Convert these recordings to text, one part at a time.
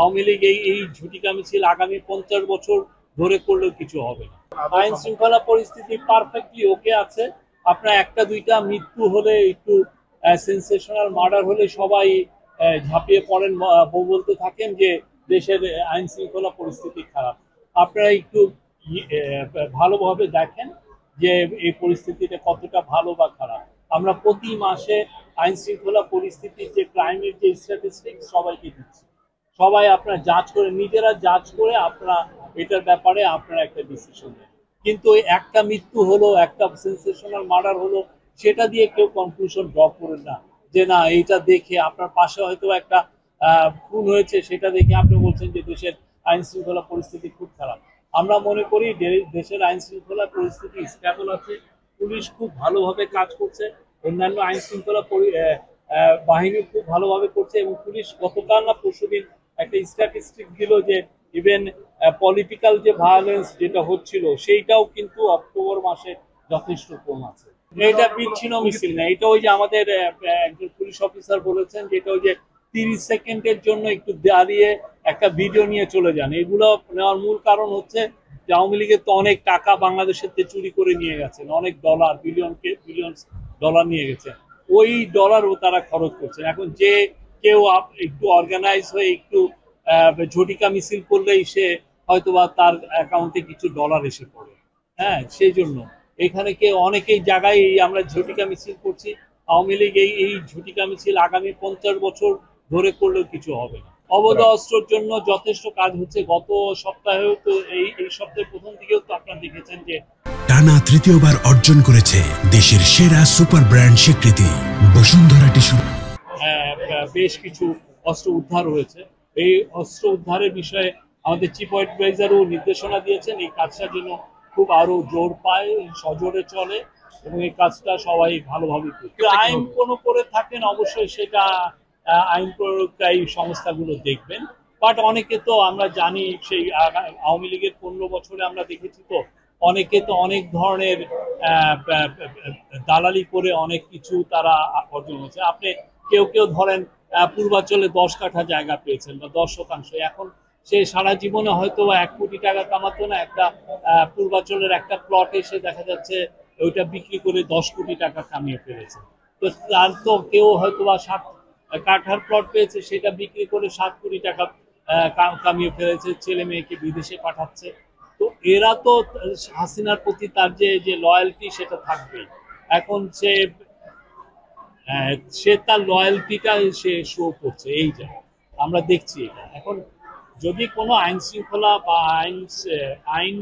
আওয়ামী লীগ এই ঝুটিকা মিছিল আগামী 50 বছর ধরে করলেও কিছু হবে না। আইন শৃঙ্খলা পরিস্থিতি পারফেক্টলি ওকে আছে। আপনার একটা দুইটা মৃত্যু হলে, একটু সেন্সেশনাল মার্ডার হলে সবাই ঝাঁপিয়ে পড়েন, বলতে থাকেন যে দেশের আইন শৃঙ্খলা পরিস্থিতি খারাপ। আপনারা একটু ভালোভাবে দেখেন যে এই পরিস্থিতিটা কতটা ভালো বা খারাপ। আমরা প্রতি মাসে আইন শৃঙ্খলা পরিস্থিতির যে ক্রাইমের যে স্ট্যাটিস্টিক্স সবাইকে দিচ্ছি। সবাই আপনারা যাচ করে, নিজেরা যাচ করে আপনারা এটার ব্যাপারে আপনারা একটা ডিসিশন নেন। কিন্তু ওই একটা মৃত্যু হলো, একটা সেন্সেশনাল মার্ডার হলো, সেটা দিয়ে কেউ কনক্লুশন ড্র করেন না যে না এইটা দেখে আপনার পাশে হয়তো একটা খুন হয়েছে, সেটা দেখে আপনি বলছেন যে দেশের আইন শৃঙ্খলা পরিস্থিতি খুব খারাপ। আমরা মনে করি দেশের আইন শৃঙ্খলা পরিস্থিতি স্টেবল আছে, পুলিশ খুব ভালোভাবে কাজ করছে, অন্যান্য আইন শৃঙ্খলা বাহিনী খুব ভালোভাবে করছে। এবং পুলিশ গতকাল না পরশুদিন একটা স্ট্যাটিস্টিক দিল যে ইভেন পলিটিক্যাল যে ভায়োলেন্স যেটা হচ্ছিল সেইটাও কিন্তু অক্টোবর মাসে যথেষ্ট কম আছে। এটা বিচ্ছিন্ন মিছিল না, এটা ওই যে আমাদের একজন পুলিশ অফিসার বলেছেন যে এটা ওই যে 30 সেকেন্ডের জন্য একটু দাঁড়িয়ে একটা ভিডিও নিয়ে চলে যান। এগুলো নেওয়ার মূল কারণ হচ্ছে যে আওয়ামী লীগের তো অনেক টাকা বাংলাদেশের চুরি করে নিয়ে গেছেন, অনেক ডলার, বিলিয়ন ডলার নিয়ে গেছেন, ওই ডলারও তারা খরচ করছেন। এখন যে কেউ একটু অর্গানাইজ হয়ে একটু ঝটিকা মিছিল করলেই সে হয়তোবা তার অ্যাকাউন্টে কিছু ডলার এসে পড়ে। হ্যাঁ, সেই জন্য এখানে অনেকেই জায়গায় আমরা ঝটিকা মিছিল করছি। আওয়ামী লীগ এই ঝটিকা মিছিল আগামী 50 বছর ধরে করলেও কিছু হবে না। অবৈধ অস্ত্রের জন্য যথেষ্ট কাজ হচ্ছে। গত সপ্তাহেও তো এই সপ্তাহের প্রথম দিকেও তো আপনারা দেখেছেন যে টানা তৃতীয়বার অর্জন করেছে দেশের সেরা সুপার ব্র্যান্ড স্বীকৃতি বসুন্ধরা টিস্যু। বেশ কিছু অস্ত্র উদ্ধার হয়েছে। এই অস্ত্র উদ্ধারের বিষয়ে আমাদের চিফ অ্যাডভাইজারও নির্দেশনা দিয়েছেন এই কাজটা যেন খুব আরো জোর পায়, সজোরে চলে এবং এই কাজটা সবাই ভালোভাবে করে। আইন কোনো করে থাকেন অবশ্যই সেটা আইন প্রয়োগকারী সংস্থাগুলো দেখবেন। বাট অনেকে তো আমরা জানি সেই আওয়ামী লীগের 15 বছরে আমরা দেখেছি তো অনেকে তো অনেক ধরনের দালালি করে অনেক কিছু তারা অর্জন হয়েছে। আপনি কেউ ধরেন পূর্বাঞ্চলে 10 কাঠা জায়গা পেয়েছেন বা 10%, এখন সে সারা জীবনে হয়তো 1 কোটি টাকা কামাতো না, একটা পূর্বাঞ্চলের একটা প্লট এসে দেখা যাচ্ছে ওইটা বিক্রি করে 10 কোটি টাকা কামিয়ে ফেলেছে। তো তার তো কেউ হয়তো বা 7 কাঠার প্লট পেয়েছে, সেটা বিক্রি করে 7 কোটি টাকা কামিয়ে ফেলেছে, ছেলে মেয়েকে বিদেশে পাঠাচ্ছে। তো এরা তো হাসিনার প্রতি তার যে লয়্যালটি সেটা থাকবেই। এখন সে তার লয়্যালটিটা সে শো করছে, এই যে আমরা দেখছি এটা। এখন যদি কোনো আইন শৃঙ্খলা বা আইন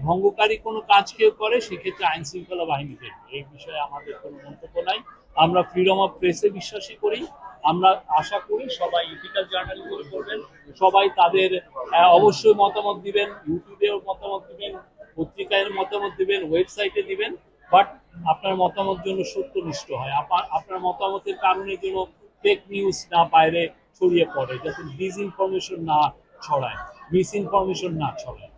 ভঙ্গকারী কোনো কাজ কেউ করে, সেক্ষেত্রে আইন শৃঙ্খলা বাহিনী দেখবে। এই বিষয়ে আমাদের কোনো মন্তব্য নাই। আমরা ফ্রিডম অফ প্রেসে বিশ্বাসী করি। আমরা আশা করি সবাই ইথিক্যাল জার্নালিজম করবেন, সবাই তাদের অবশ্যই মতামত দিবেন, ইউটিউবেও মতামত দিবেন, পত্রিকায় মতামত দিবেন, ওয়েবসাইটে দিবেন। বাট আপনার মতামত যেন সত্যনিষ্ঠ হয়, আপনার মতামতের কারণে যেন ফেক নিউজ না বাইরে ছড়িয়ে পড়ে, যাতে ডিসইনফরমেশন না ছড়ায়, মিস ইনফরমেশন না ছড়ায়।